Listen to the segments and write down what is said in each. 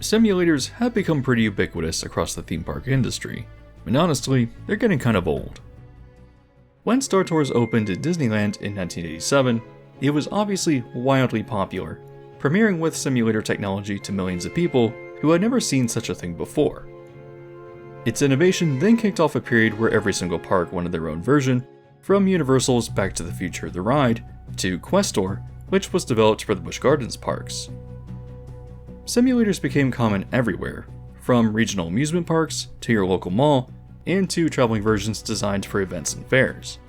Simulators have become pretty ubiquitous across the theme park industry, and honestly, they're getting kind of old. When Star Tours opened at Disneyland in 1987, it was obviously wildly popular, premiering with simulator technology to millions of people who had never seen such a thing before. Its innovation then kicked off a period where every single park wanted their own version, from Universal's Back to the Future the Ride to Questor, which was developed for the Busch Gardens parks. Simulators became common everywhere, from regional amusement parks to your local mall, and to traveling versions designed for events and fairs.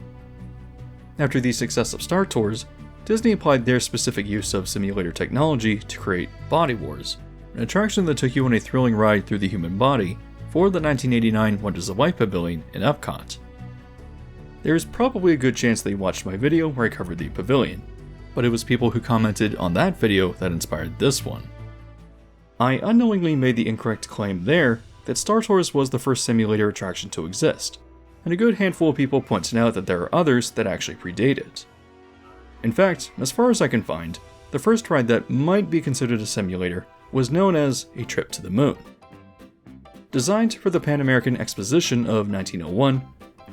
After the success of Star Tours, Disney applied their specific use of simulator technology to create Body Wars, an attraction that took you on a thrilling ride through the human body for the 1989 Wonders of Life pavilion in Epcot. There's probably a good chance that you watched my video where I covered the pavilion, but it was people who commented on that video that inspired this one. I unknowingly made the incorrect claim there that Star Tours was the first simulator attraction to exist, and a good handful of people pointed out that there are others that actually predate it. In fact, as far as I can find, the first ride that might be considered a simulator was known as A Trip to the Moon. Designed for the Pan American Exposition of 1901,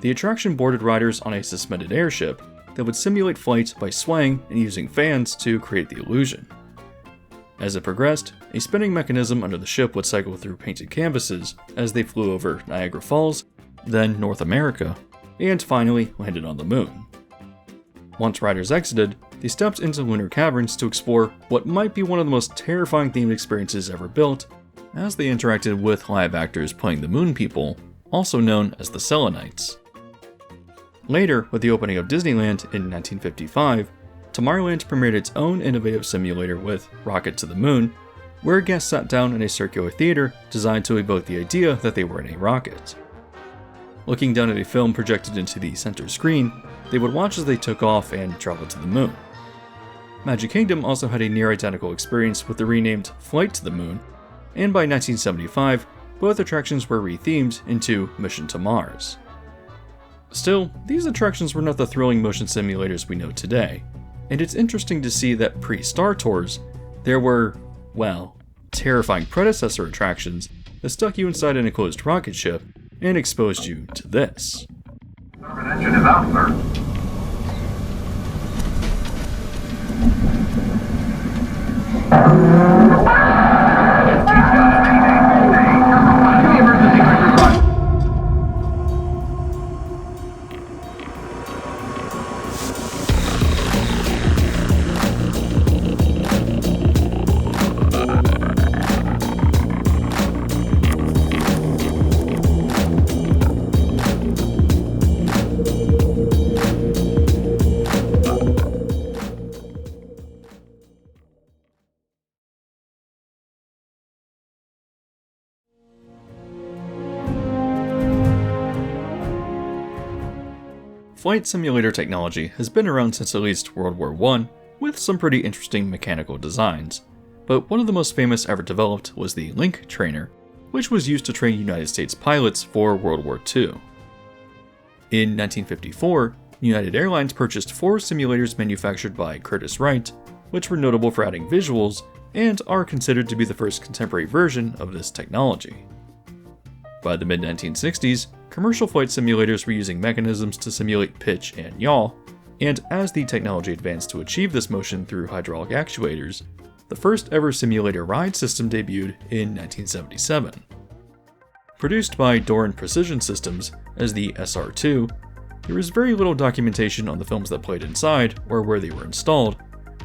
the attraction boarded riders on a suspended airship that would simulate flight by swaying and using fans to create the illusion. As it progressed, a spinning mechanism under the ship would cycle through painted canvases as they flew over Niagara Falls, then North America, and finally landed on the moon. Once riders exited, they stepped into lunar caverns to explore what might be one of the most terrifying themed experiences ever built, as they interacted with live actors playing the Moon People, also known as the Selenites. Later, with the opening of Disneyland in 1955, Tomorrowland premiered its own innovative simulator with Rocket to the Moon, where guests sat down in a circular theater designed to evoke the idea that they were in a rocket. Looking down at a film projected into the center screen, they would watch as they took off and traveled to the moon. Magic Kingdom also had a near-identical experience with the renamed Flight to the Moon, and by 1975, both attractions were rethemed into Mission to Mars. Still, these attractions were not the thrilling motion simulators we know today, and it's interesting to see that pre-Star Tours, there were, well, terrifying predecessor attractions that stuck you inside an enclosed rocket ship and exposed you to this. Starboard engine is out, sir. Flight simulator technology has been around since at least World War I, with some pretty interesting mechanical designs, but one of the most famous ever developed was the Link Trainer, which was used to train United States pilots for World War II. In 1954, United Airlines purchased 4 simulators manufactured by Curtiss-Wright, which were notable for adding visuals and are considered to be the first contemporary version of this technology. By the mid-1960s, commercial flight simulators were using mechanisms to simulate pitch and yaw, and as the technology advanced to achieve this motion through hydraulic actuators, the first ever simulator ride system debuted in 1977. Produced by Doran Precision Systems as the SR-2, there is very little documentation on the films that played inside or where they were installed,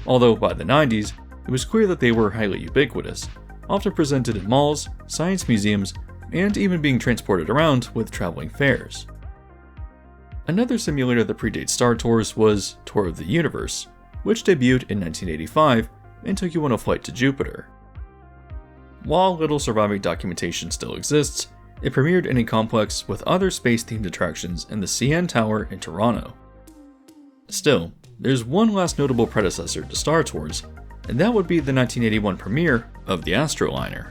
although by the 90s, it was clear that they were highly ubiquitous, often presented in malls, science museums, and even being transported around with traveling fairs. Another simulator that predates Star Tours was Tour of the Universe, which debuted in 1985 and took you on a flight to Jupiter. While little surviving documentation still exists, it premiered in a complex with other space-themed attractions in the CN Tower in Toronto. Still, there's one last notable predecessor to Star Tours, and that would be the 1981 premiere of the Astroliner.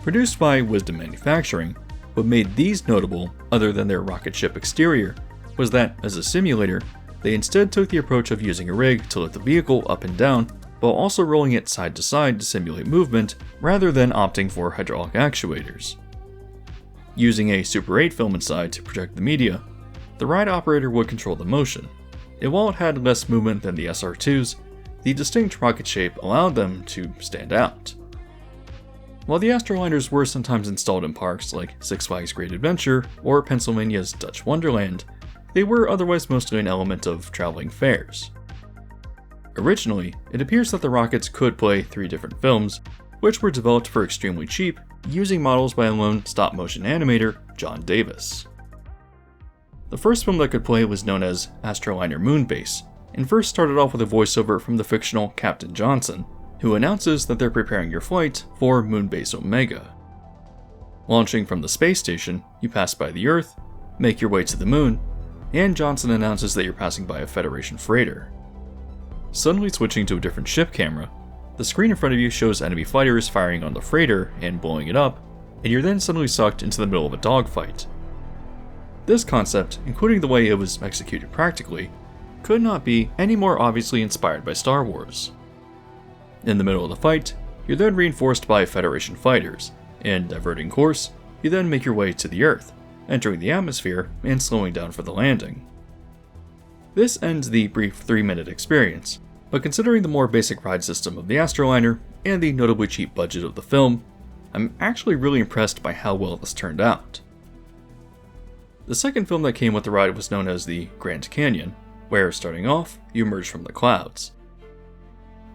Produced by Wisdom Manufacturing, what made these notable, other than their rocket ship exterior, was that, as a simulator, they instead took the approach of using a rig to lift the vehicle up and down while also rolling it side to side to simulate movement rather than opting for hydraulic actuators. Using a Super 8 film inside to project the media, the ride operator would control the motion, and while it had less movement than the SR2s, the distinct rocket shape allowed them to stand out. While the Astroliners were sometimes installed in parks like Six Flags Great Adventure or Pennsylvania's Dutch Wonderland, they were otherwise mostly an element of traveling fairs. Originally, it appears that the rockets could play 3 different films, which were developed for extremely cheap using models by a lone stop-motion animator, John Davis. The first film that could play was known as Astroliner Moonbase, and first started off with a voiceover from the fictional Captain Johnson, who announces that they're preparing your flight for Moonbase Omega. Launching from the space station, you pass by the Earth, make your way to the Moon, and Johnson announces that you're passing by a Federation freighter. Suddenly switching to a different ship camera, the screen in front of you shows enemy fighters firing on the freighter and blowing it up, and you're then suddenly sucked into the middle of a dogfight. This concept, including the way it was executed practically, could not be any more obviously inspired by Star Wars. In the middle of the fight, you're then reinforced by Federation fighters, and diverting course, you then make your way to the Earth, entering the atmosphere and slowing down for the landing. This ends the brief 3-minute experience, but considering the more basic ride system of the Astroliner and the notably cheap budget of the film, I'm actually really impressed by how well this turned out. The second film that came with the ride was known as the Grand Canyon, where starting off, you emerge from the clouds.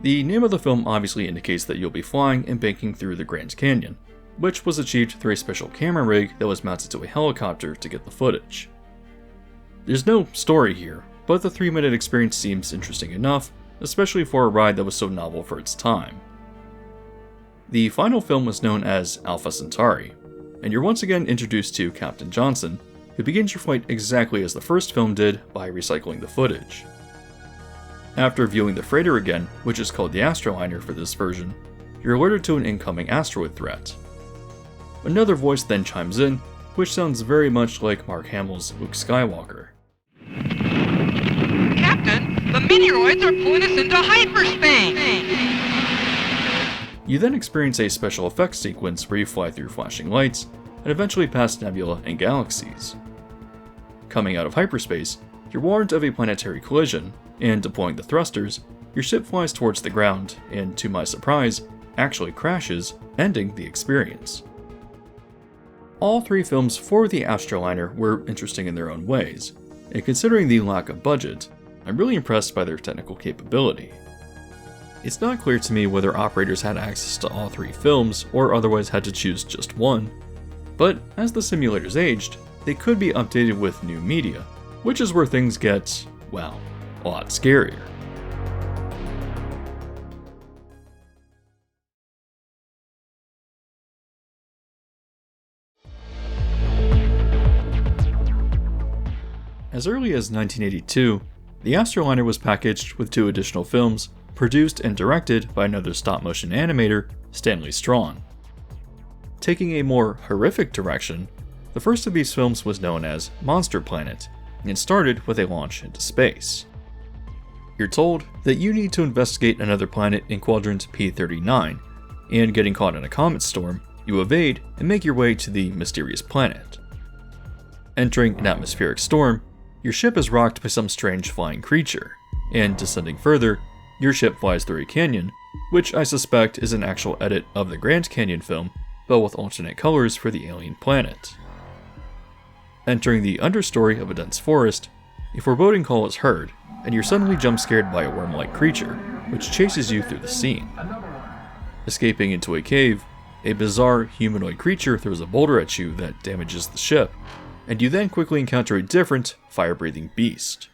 The name of the film obviously indicates that you'll be flying and banking through the Grand Canyon, which was achieved through a special camera rig that was mounted to a helicopter to get the footage. There's no story here, but the 3-minute experience seems interesting enough, especially for a ride that was so novel for its time. The final film was known as Alpha Centauri, and you're once again introduced to Captain Johnson, who begins your flight exactly as the first film did by recycling the footage. After viewing the freighter again, which is called the Astroliner for this version, you're alerted to an incoming asteroid threat. Another voice then chimes in, which sounds very much like Mark Hamill's Luke Skywalker. Captain, the meteoroids are pulling us into hyperspace! You then experience a special effects sequence where you fly through flashing lights, and eventually past nebula and galaxies. Coming out of hyperspace, you're warned of a planetary collision, and deploying the thrusters, your ship flies towards the ground, and to my surprise, actually crashes, ending the experience. All 3 films for the Astroliner were interesting in their own ways, and considering the lack of budget, I'm really impressed by their technical capability. It's not clear to me whether operators had access to all 3 films or otherwise had to choose just one, but as the simulators aged, they could be updated with new media, which is where things get, well, a lot scarier. As early as 1982, the Astroliner was packaged with 2 additional films, produced and directed by another stop-motion animator, Stanley Strawn. Taking a more horrific direction, the first of these films was known as Monster Planet, and started with a launch into space. You're told that you need to investigate another planet in quadrant P39, and getting caught in a comet storm, you evade and make your way to the mysterious planet. Entering an atmospheric storm, your ship is rocked by some strange flying creature, and descending further, your ship flies through a canyon, which I suspect is an actual edit of the Grand Canyon film, but with alternate colors for the alien planet. Entering the understory of a dense forest, a foreboding call is heard, and you're suddenly jump-scared by a worm-like creature, which chases you through the scene. Escaping into a cave, a bizarre humanoid creature throws a boulder at you that damages the ship, and you then quickly encounter a different, fire-breathing beast.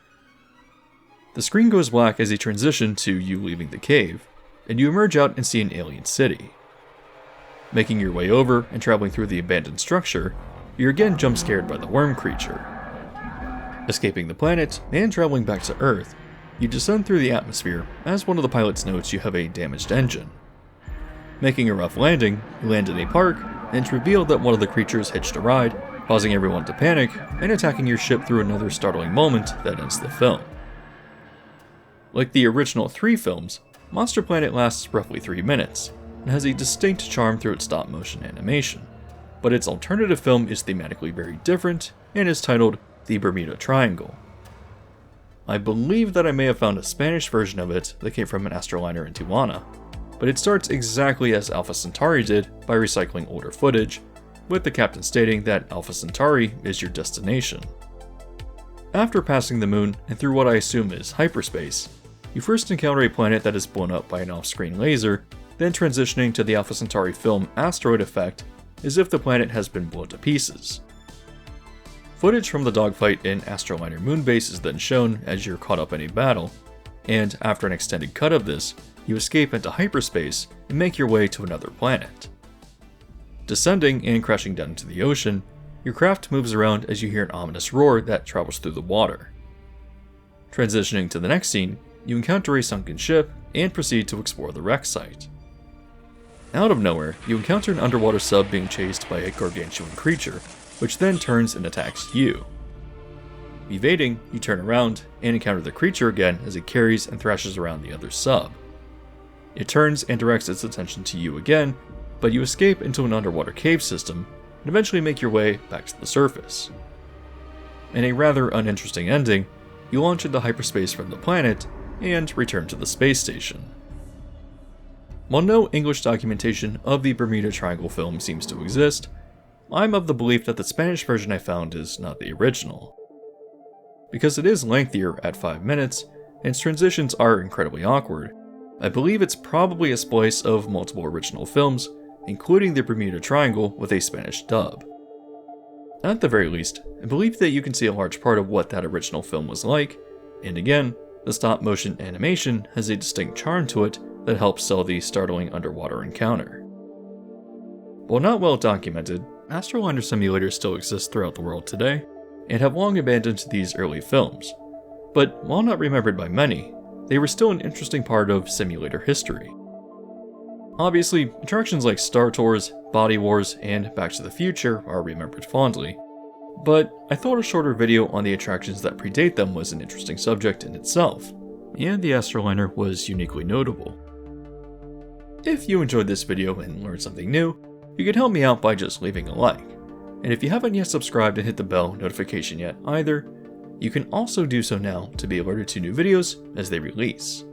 The screen goes black as you transition to you leaving the cave, and you emerge out and see an alien city. Making your way over and traveling through the abandoned structure, you're again jump-scared by the worm creature. Escaping the planet and traveling back to Earth, you descend through the atmosphere as one of the pilots notes you have a damaged engine. Making a rough landing, you land in a park, and it's revealed that one of the creatures hitched a ride, causing everyone to panic and attacking your ship through another startling moment that ends the film. Like the original 3 films, Monster Planet lasts roughly 3 minutes, and has a distinct charm through its stop-motion animation, but its alternative film is thematically very different, and is titled The Bermuda Triangle. I believe that I may have found a Spanish version of it that came from an Astroliner in Tijuana, but it starts exactly as Alpha Centauri did by recycling older footage, with the captain stating that Alpha Centauri is your destination. After passing the moon and through what I assume is hyperspace, you first encounter a planet that is blown up by an off-screen laser, then transitioning to the Alpha Centauri film asteroid effect as if the planet has been blown to pieces. Footage from the dogfight in Astroliner Moonbase is then shown as you're caught up in a battle, and after an extended cut of this, you escape into hyperspace and make your way to another planet. Descending and crashing down into the ocean, your craft moves around as you hear an ominous roar that travels through the water. Transitioning to the next scene, you encounter a sunken ship and proceed to explore the wreck site. Out of nowhere, you encounter an underwater sub being chased by a gargantuan creature, which then turns and attacks you. Evading, you turn around and encounter the creature again as it carries and thrashes around the other sub. It turns and directs its attention to you again, but you escape into an underwater cave system and eventually make your way back to the surface. In a rather uninteresting ending, you launch into hyperspace from the planet and return to the space station. While no English documentation of the Bermuda Triangle film seems to exist, I'm of the belief that the Spanish version I found is not the original. Because it is lengthier at 5 minutes, and its transitions are incredibly awkward, I believe it's probably a splice of multiple original films, including the Bermuda Triangle with a Spanish dub. At the very least, I believe that you can see a large part of what that original film was like, and again, the stop-motion animation has a distinct charm to it that helps sell the startling underwater encounter. While not well documented, Astroliner simulators still exist throughout the world today, and have long abandoned these early films, but while not remembered by many, they were still an interesting part of simulator history. Obviously, attractions like Star Tours, Body Wars, and Back to the Future are remembered fondly, but I thought a shorter video on the attractions that predate them was an interesting subject in itself, and the Astroliner was uniquely notable. If you enjoyed this video and learned something new, you can help me out by just leaving a like, and if you haven't yet subscribed and hit the bell notification yet either, you can also do so now to be alerted to new videos as they release.